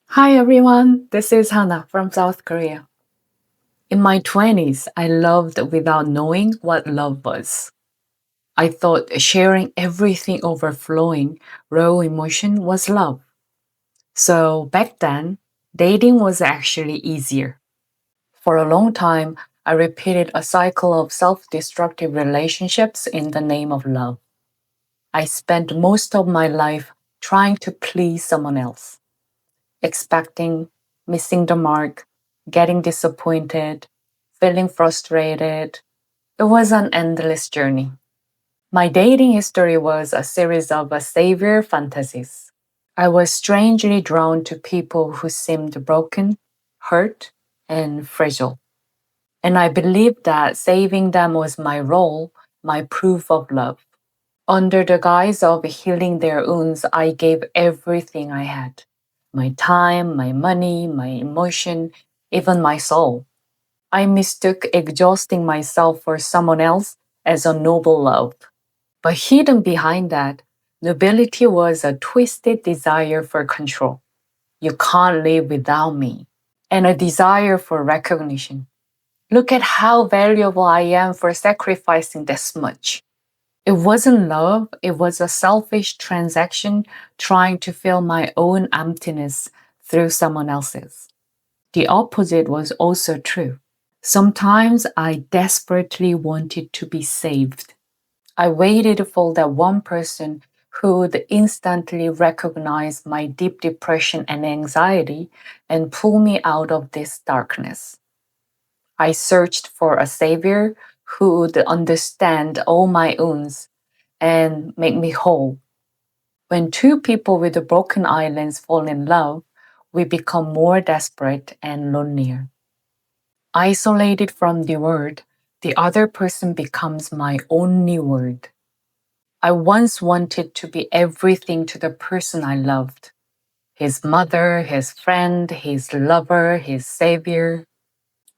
Hi everyone, this is Hana from South Korea. In my 20s, I loved without knowing what love was. I thought sharing everything overflowing, raw emotion was love. So back then, dating was actually easier. For a long time, I repeated a cycle of self destructive relationships in the name of love. I spent most of my life trying to please someone else, expecting, missing the mark, getting disappointed, feeling frustrated. It was an endless journey. My dating history was a series of savior fantasies. I was strangely drawn to people who seemed broken, hurt, and fragile. And I believed that saving them was my role, my proof of love. Under the guise of healing their wounds, I gave everything I had: my time, my money, my emotion, even my soul. I mistook exhausting myself for someone else as a noble love. But hidden behind that, nobility was a twisted desire for control. You can't live without me. And a desire for recognition. Look at how valuable I am for sacrificing this much. It wasn't love, it was a selfish transaction trying to fill my own emptiness through someone else's. The opposite was also true. Sometimes I desperately wanted to be saved. I waited for that one person who would instantly recognize my deep depression and anxiety and pull me out of this darkness. I searched for a savior who would understand all my wounds and make me whole. When two people with broken islands fall in love, we become more desperate and lonelier. Isolated from the world, the other person becomes my only world. I once wanted to be everything to the person I loved: his mother, his friend, his lover, his savior.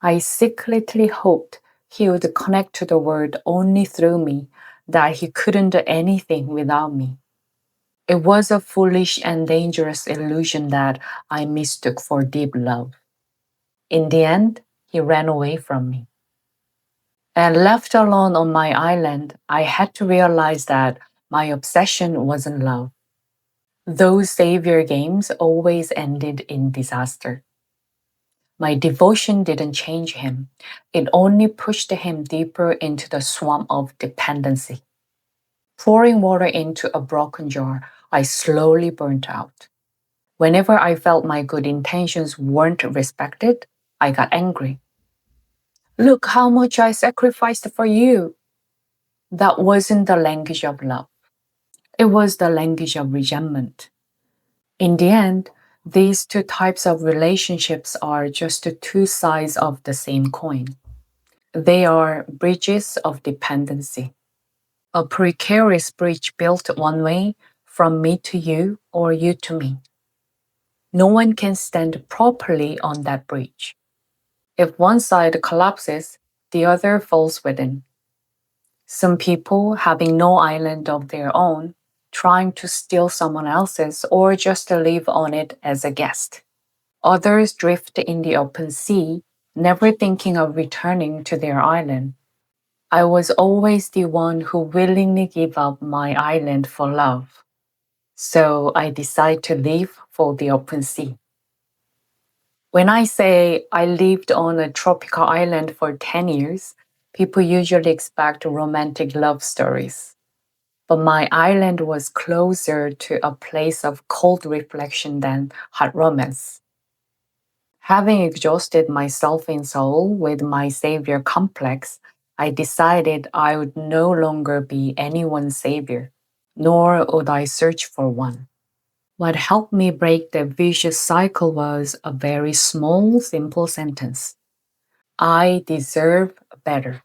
I secretly hoped he would connect to the world only through me, that he couldn't do anything without me. It was a foolish and dangerous illusion that I mistook for deep love. In the end, he ran away from me. And left alone on my island, I had to realize that my obsession wasn't love. Those savior games always ended in disaster. My devotion didn't change him. It only pushed him deeper into the swamp of dependency. Pouring water into a broken jar, I slowly burnt out. Whenever I felt my good intentions weren't respected, I got angry. Look how much I sacrificed for you. That wasn't the language of love. It was the language of resentment. In the end, these two types of relationships are just the two sides of the same coin. They are bridges of dependency. A precarious bridge built one way, from me to you or you to me. No one can stand properly on that bridge. If one side collapses, the other falls within. Some people, having no island of their own, trying to steal someone else's or just to live on it as a guest. Others drift in the open sea, never thinking of returning to their island. I was always the one who willingly gave up my island for love. So I decided to leave for the open sea. When I say I lived on a tropical island for 10 years, people usually expect romantic love stories. But my island was closer to a place of cold reflection than hot romance. Having exhausted myself in Seoul with my savior complex, I decided I would no longer be anyone's savior, nor would I search for one. What helped me break the vicious cycle was a very small, simple sentence: I deserve better.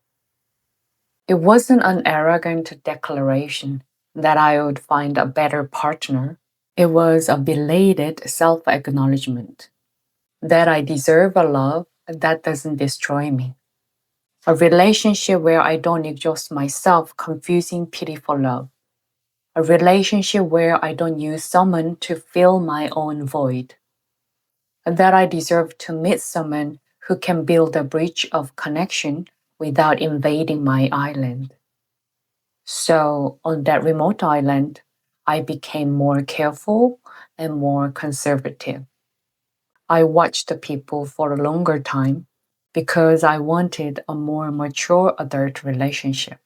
It wasn't an arrogant declaration that I would find a better partner. It was a belated self acknowledgement that I deserve a love that doesn't destroy me. A relationship where I don't exhaust myself confusing pity for love. A relationship where I don't use someone to fill my own void. that I deserve to meet someone who can build a bridge of connection without invading my island. So, on that remote island, I became more careful and more conservative. I watched the people for a longer time because I wanted a more mature adult relationship.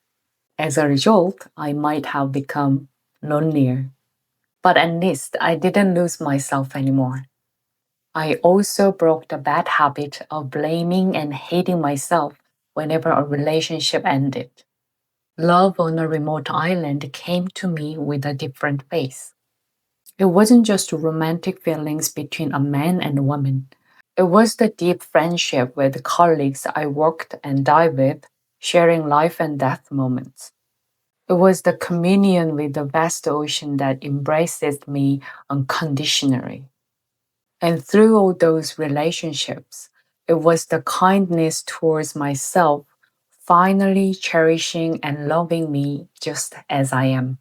As a result, I might have become lonelier. But at least I didn't lose myself anymore. I also broke the bad habit of blaming and hating myself whenever a relationship ended. Love on a remote island came to me with a different face. It wasn't just romantic feelings between a man and a woman. It was the deep friendship with colleagues I worked and died with, sharing life and death moments. It was the communion with the vast ocean that embraces me unconditionally. And through all those relationships, it was the kindness towards myself, finally cherishing and loving me just as I am.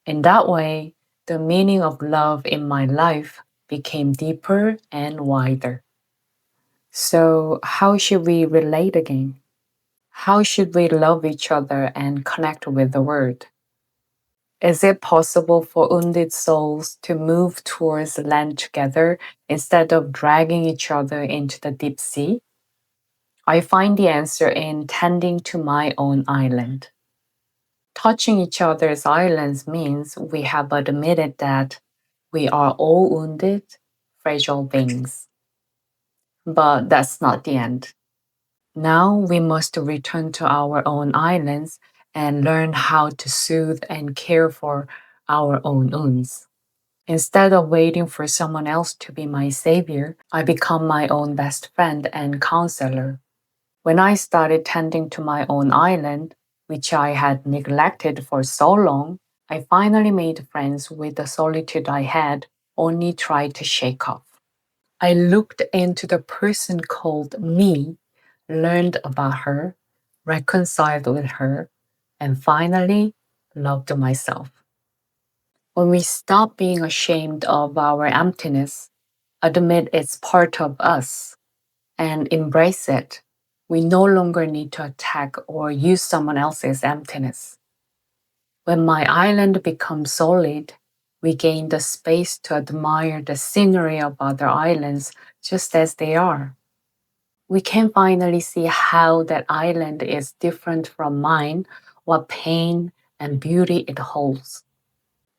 In that way, the meaning of love in my life became deeper and wider. So, how should we relate again? How should we love each other and connect with the world? Is it possible for wounded souls to move towards land together instead of dragging each other into the deep sea? I find the answer in tending to my own island. Touching each other's islands means we have admitted that we are all wounded, fragile beings. But that's not the end. Now we must return to our own islands and learn how to soothe and care for our own wounds. Instead of waiting for someone else to be my savior, I become my own best friend and counselor. When I started tending to my own island, which I had neglected for so long, I finally made friends with the solitude I had only tried to shake off. I looked into the person called me, learned about her, reconciled with her, and finally loved myself. When we stop being ashamed of our emptiness, admit it's part of us, and embrace it, we no longer need to attack or use someone else's emptiness. When my island becomes solid, we gain the space to admire the scenery of other islands just as they are. We can finally see how that island is different from mine, what pain and beauty it holds.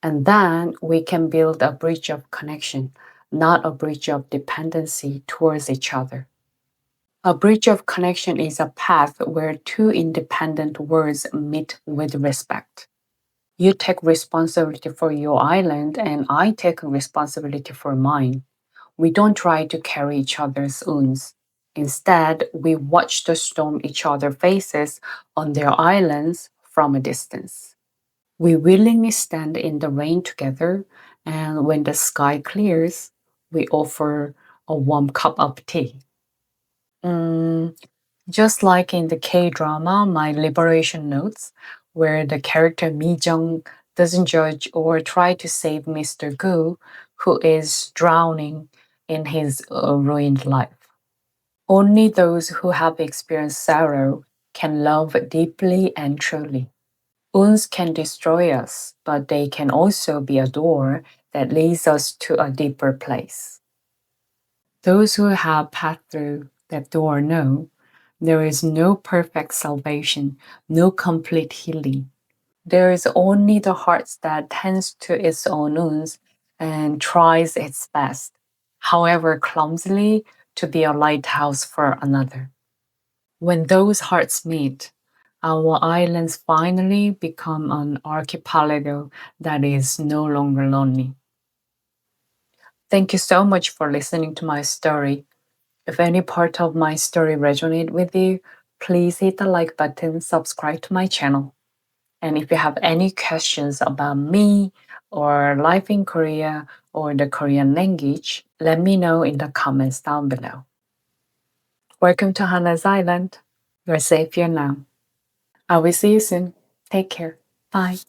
And then we can build a bridge of connection, not a bridge of dependency towards each other. A bridge of connection is a path where two independent worlds meet with respect. You take responsibility for your island, and I take responsibility for mine. We don't try to carry each other's wounds. Instead, we watch the storm each other faces on their islands from a distance. We willingly stand in the rain together, and when the sky clears, we offer a warm cup of tea. Mm, just like in the K drama, My Liberation Notes, where the character Mi Jung doesn't judge or try to save Mr. Gu, who is drowning in his ruined life. Only those who have experienced sorrow can love deeply and truly. Wounds can destroy us, but they can also be a door that leads us to a deeper place. Those who have passed through that door know there is no perfect salvation, no complete healing. There is only the heart that tends to its own wounds and tries its best, however clumsily, to be a lighthouse for another. When those hearts meet, our islands finally become an archipelago that is no longer lonely. Thank you so much for listening to my story. If any part of my story resonated with you, please hit the like button, subscribe to my channel. And if you have any questions about me or life in Korea or the Korean language, let me know in the comments down below. Welcome to Hana's Island. You're safe here now. I will see you soon. Take care. Bye.